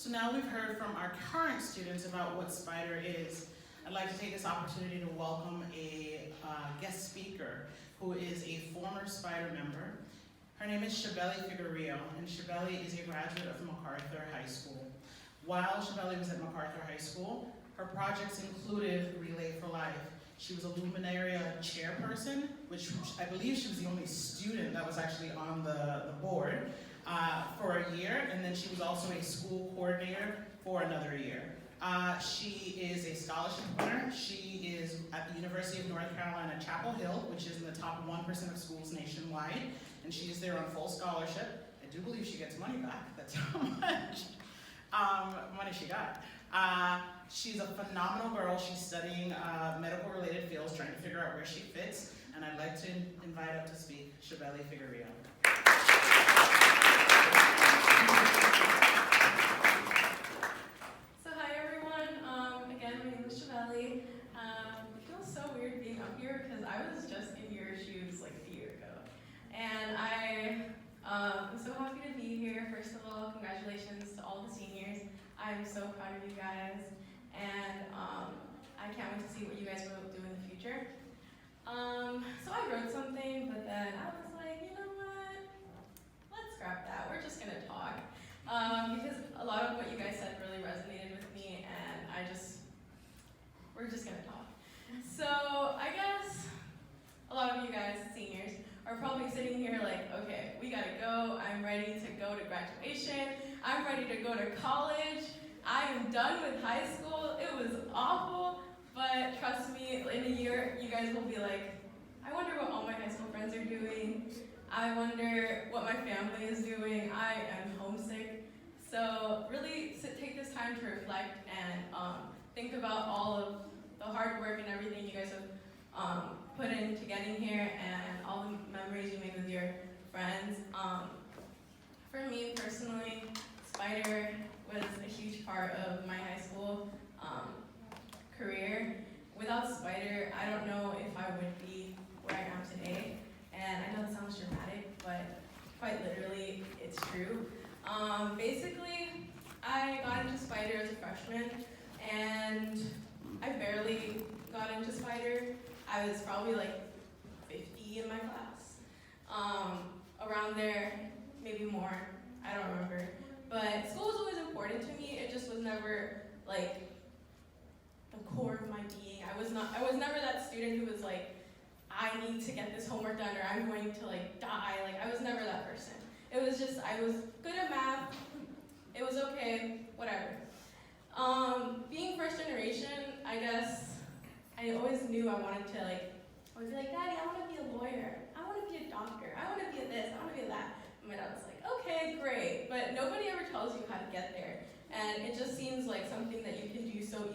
So now we've heard from our current students about what Spider is. I'd like to take this opportunity to welcome a guest speaker who is a former Spider member. Her name is Chabely Figueroa, and Chabely is a graduate of MacArthur High School. While Chabely was at MacArthur High School, her projects included Relay for Life. She was a Luminaria chairperson, which I believe she was the only student that was actually on the board for a year, and then she was also a school coordinator for another year. She is a scholarship winner. She is at the University of North Carolina, Chapel Hill, which is in the top 1% of schools nationwide, and she is there on full scholarship. I do believe she gets money back. That's how much money she got. She's a phenomenal girl. She's studying medical-related fields, trying to figure out where she fits, and I'd like to invite up to speak Chabely Figueroa. So hi everyone, again my name is Chabely. It feels so weird being up here because I was just in your shoes like a year ago. And I'm so happy to be here. First of all, congratulations to all the seniors. I'm so proud of you guys. And I can't wait to see what you guys will do in the future. So I wrote something, but then I was like, you know what? Let's scrap that. We're just gonna talk. Because a lot of what you guys said really resonated with me, and we're just gonna talk. So I guess a lot of you guys, seniors, are probably sitting here like, okay, we gotta go. I'm ready to go to graduation. I'm ready to go to college. I am done with high school. It was awful, but trust me, in a year, you guys will be like, I wonder what all my high school friends are doing. I wonder what my family is doing. I am homesick. So really take this time to reflect and think about all of the hard work and everything you guys have put into getting here and all the memories you made with your friends. For me personally, Spider was a huge part of my high school career. Without Spider, I don't know if I would be where I am today. And I know it sounds dramatic, but quite literally, it's true. Basically, I got into Spider as a freshman, and I barely got into Spider. I was probably like 50 in my class. Around there, maybe more, I don't remember. But school was always important to me. It just was never like the core of my being. I was never that student who was like, I need to get this homework done or I'm going to like die. Like I was never that person. It was just, I was good at math. It was okay, whatever. Being first generation, I guess I always knew I wanted to like, I would be like, Daddy, I want to be a lawyer. I want to be a doctor. I want to be a this. I want to be a that. And my dad was like, okay, great. But nobody ever tells you how to get there. And it just seems like something that you can do so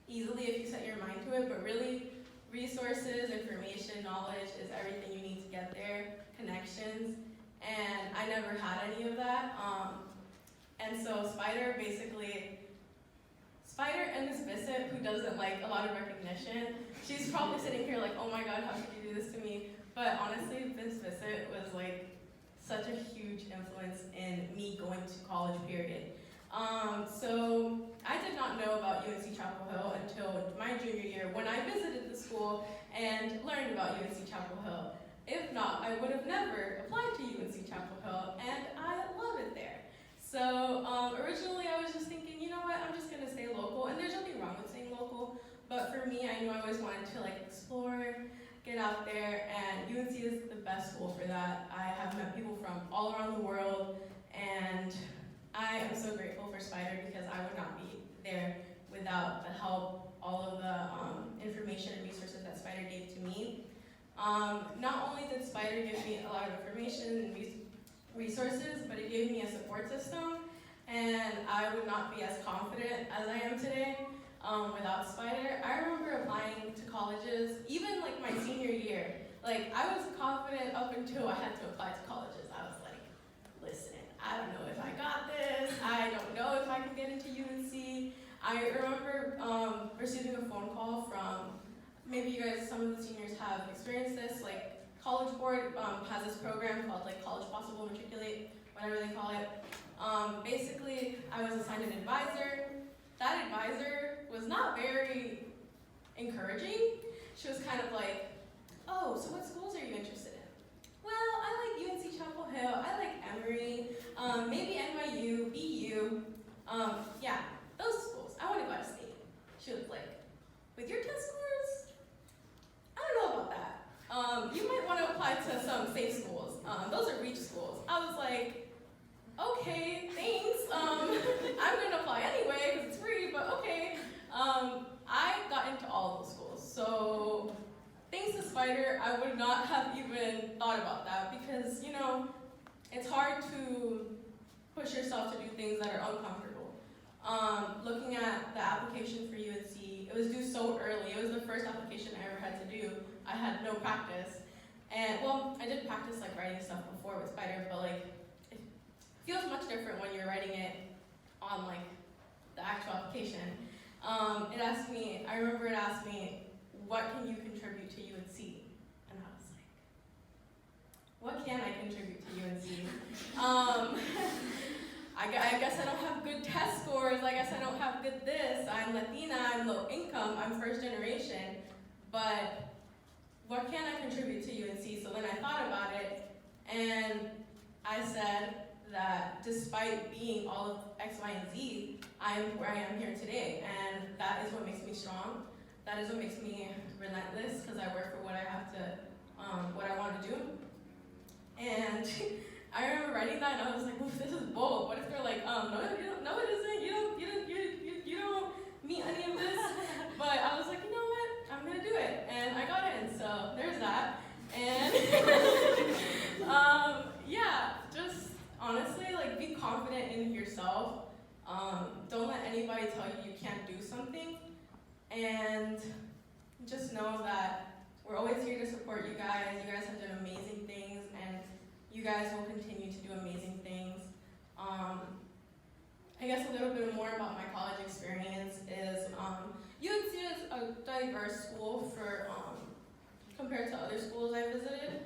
easily if you set your mind to it. But really, resources, information, knowledge is everything you need to get there, connections, and I never had any of that. And so Spider and Miss Bissett, who doesn't like a lot of recognition, she's probably sitting here like, oh my God, how could you do this to me? But honestly, Miss Bissett was like such a huge influence in me going to college, period. So I did not know about UNC Chapel Hill until my junior year when I visited the school and learned about UNC Chapel Hill. If not, I would have never applied to UNC Chapel Hill, and I love it there. So originally I was just thinking, you know what, I'm just gonna stay local, and there's nothing wrong with staying local, but for me, I knew I always wanted to like explore, get out there, and UNC is the best school for that. I have met people from all around the world, and I am so grateful for Spider because I would not be there without the help, all of the information and resources that Spider gave to me. Not only did Spider give me a lot of information and resources, but it gave me a support system, and I would not be as confident as I am today without Spider. I remember applying to colleges, even like my senior year. Like I was confident up until I had to apply to colleges. I was like, listen, I don't know if I got this. I don't know if I can get into UNC. I remember receiving a phone call from, maybe you guys, some of the seniors have experienced this, like College Board has this program called like College Possible Matriculate, whatever they call it. Basically, I was assigned an advisor. That advisor was not very encouraging. She was kind of like, oh, so what schools are you interested in? Well, I like UNC Chapel Hill, I like Emory, maybe NYU, BU, yeah, those schools. I want to go out of state. She was like, with your test scores, I don't know about that. You might want to apply to some safe schools. Those are reach schools. I was like, okay, thanks. I'm going to apply anyway because it's free, but okay. I got into all of those schools. So thanks to Spider, I would not have even thought about that because, you know, it's hard to push yourself to do things that are uncomfortable. Looking at the application for UNC, it was due so early. It was the first application I ever had to do. I had no practice. And, well, I did practice, like, writing stuff before with Spider, but, like, it feels much different when you're writing it on, like, the actual application. It asked me, I remember it asked me, what can you contribute to UNC? And I was like, what can I contribute to UNC? I guess I don't have good test scores. I guess I don't have good this. I'm Latina, I'm low income, I'm first generation. But what can I contribute to UNC? So then I thought about it, and I said that despite being all of X, Y, and Z, I am where I am here today. And that is what makes me strong. That is what makes me relentless, because I work for what I have to, what I want to do. And I remember writing that, and I was like, "Oof, this is bold." What if they're like, "No, it isn't. You don't meet any of this." But I was like, you know what? I'm gonna do it, and I got in. So there's that. And yeah, just honestly, like, be confident in yourself. Don't let anybody tell you you can't do something, and just know that we're always here to support you guys. You guys have done amazing things, and you guys will continue to do amazing things. I guess a little bit more about my college experience is UNC is a diverse school for compared to other schools I visited.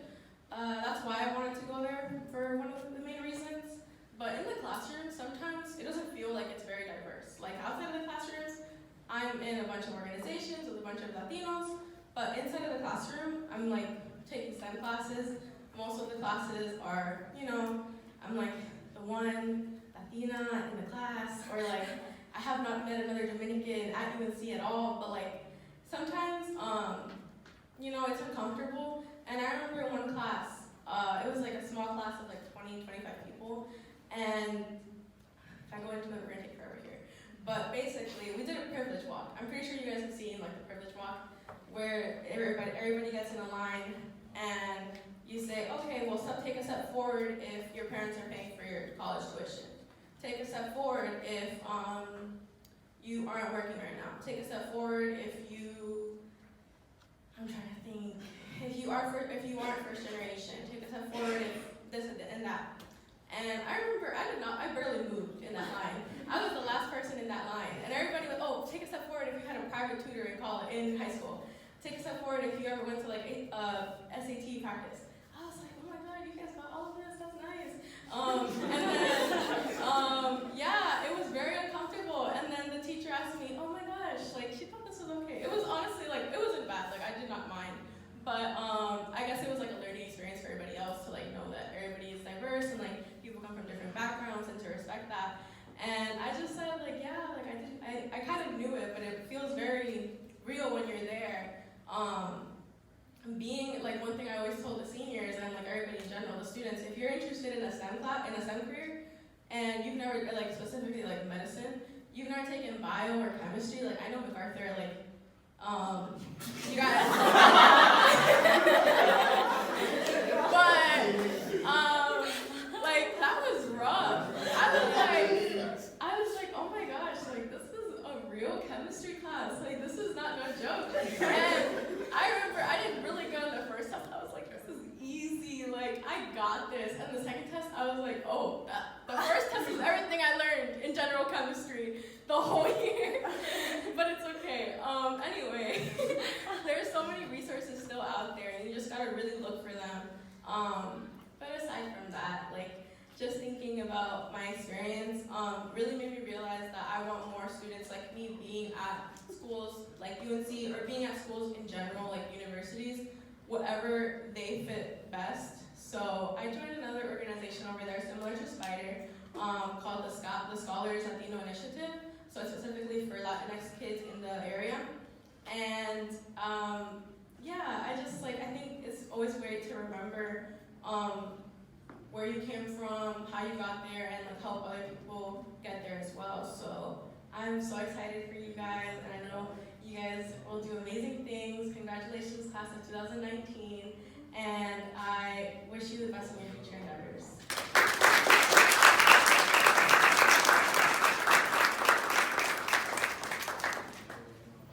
That's why I wanted to go there for one of the main reasons. But in the classroom, sometimes it doesn't feel like it's very diverse. Like outside of the classrooms, I'm in a bunch of organizations with a bunch of Latinos, but inside of the classroom, I'm like taking STEM classes. Most of the classes are, you know, I'm like the one Latina in the class, or like I have not met another Dominican at UNC at all, but like sometimes, you know, it's uncomfortable. And I remember in one class, it was like a small class of like 20, 25 people, and if I go into it, we're gonna take forever here. But basically, we did a privilege walk. I'm pretty sure you guys have seen like the privilege walk, where everybody gets in a line, and you say, okay, well, take a step forward if your parents are paying for your college tuition. Take a step forward if you aren't working right now. Take a step forward if you, I'm trying to think, if you aren't first generation. Take a step forward if this and that. And I remember I barely moved in that line. I was the last person in that line. And everybody was, oh, take a step forward if you had a private tutor in high school. Take a step forward if you ever went to like SAT practice. I was like, oh my God, you guys got all of this, that's nice. And then, yeah, it was very uncomfortable. And then the teacher asked me, oh my gosh, like she thought this was okay. It was honestly like, it wasn't bad, like I did not mind. But I guess it was like a learning experience for everybody else to like know that everybody is diverse and like people come from different backgrounds and to respect that. And I just said like, yeah, like I kind of knew it, but it feels very real when you're there. Being like one thing I always told the seniors and like everybody in general, the students, if you're interested in a STEM class, in a STEM career, and you've never like specifically like medicine, you've never taken bio or chemistry, like I know MacArthur, like you guys but like that was rough. I was like, oh my gosh, like this is a real chemistry class, like this is not no joke. And I remember I did really good on the first test. I was like, this is easy, like I got this. And the second test, I was like, oh, the first test is everything I learned in general chemistry the whole year. But it's okay. Anyway, there's so many resources still out there, and you just gotta really look for them. But aside from that, like just thinking about my experience really made me realize that I want more students like me being at schools like UNC or being at schools in general, like universities, whatever they fit best. So I joined another organization over there similar to Spider called the Scholars Latino Initiative. So it's specifically for Latinx kids in the area. And yeah, I think it's always great to remember where you came from, how you got there, and like help other people get there as well. So I'm so excited for you guys, and I know you guys will do amazing things. Congratulations, class of 2019, and I wish you the best in your future endeavors.